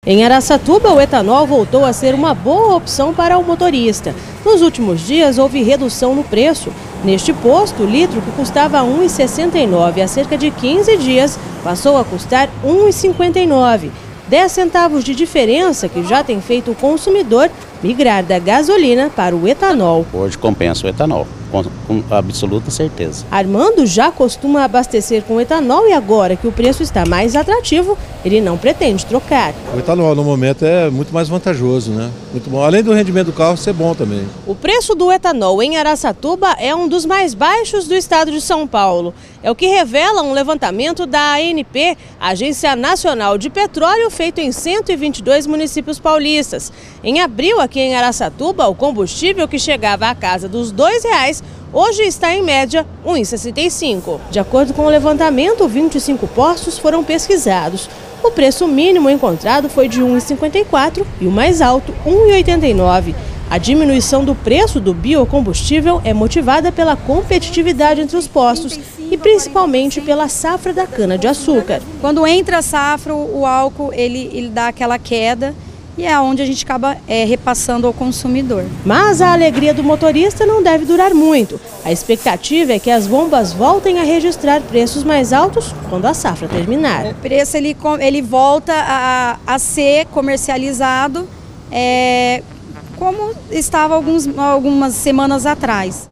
Em Araçatuba, o etanol voltou a ser uma boa opção para o motorista. Nos últimos dias, houve redução no preço. Neste posto, o litro que custava R$ 1,69 há cerca de 15 dias, passou a custar R$ 1,59. 10 centavos de diferença que já tem feito o consumidor migrar da gasolina para o etanol. Hoje compensa o etanol, com absoluta certeza. Armando já costuma abastecer com etanol e agora que o preço está mais atrativo, ele não pretende trocar. O etanol no momento é muito mais vantajoso, né? Muito bom. Além do rendimento do carro ser bom também. O preço do etanol em Araçatuba é um dos mais baixos do estado de São Paulo. É o que revela um levantamento da ANP, Agência Nacional de Petróleo, feito em 122 municípios paulistas. Em abril, aqui em Araçatuba, o combustível que chegava à casa dos R$ 2,00 hoje está em média R$ 1,65. De acordo com o levantamento, 25 postos foram pesquisados. O preço mínimo encontrado foi de R$ 1,54 e o mais alto R$ 1,89. A diminuição do preço do biocombustível é motivada pela competitividade entre os postos e principalmente pela safra da cana-de-açúcar. Quando entra a safra, o álcool ele dá aquela queda e é onde a gente acaba repassando ao consumidor. Mas a alegria do motorista não deve durar muito. A expectativa é que as bombas voltem a registrar preços mais altos quando a safra terminar. O preço ele volta a ser comercializado como estava algumas semanas atrás.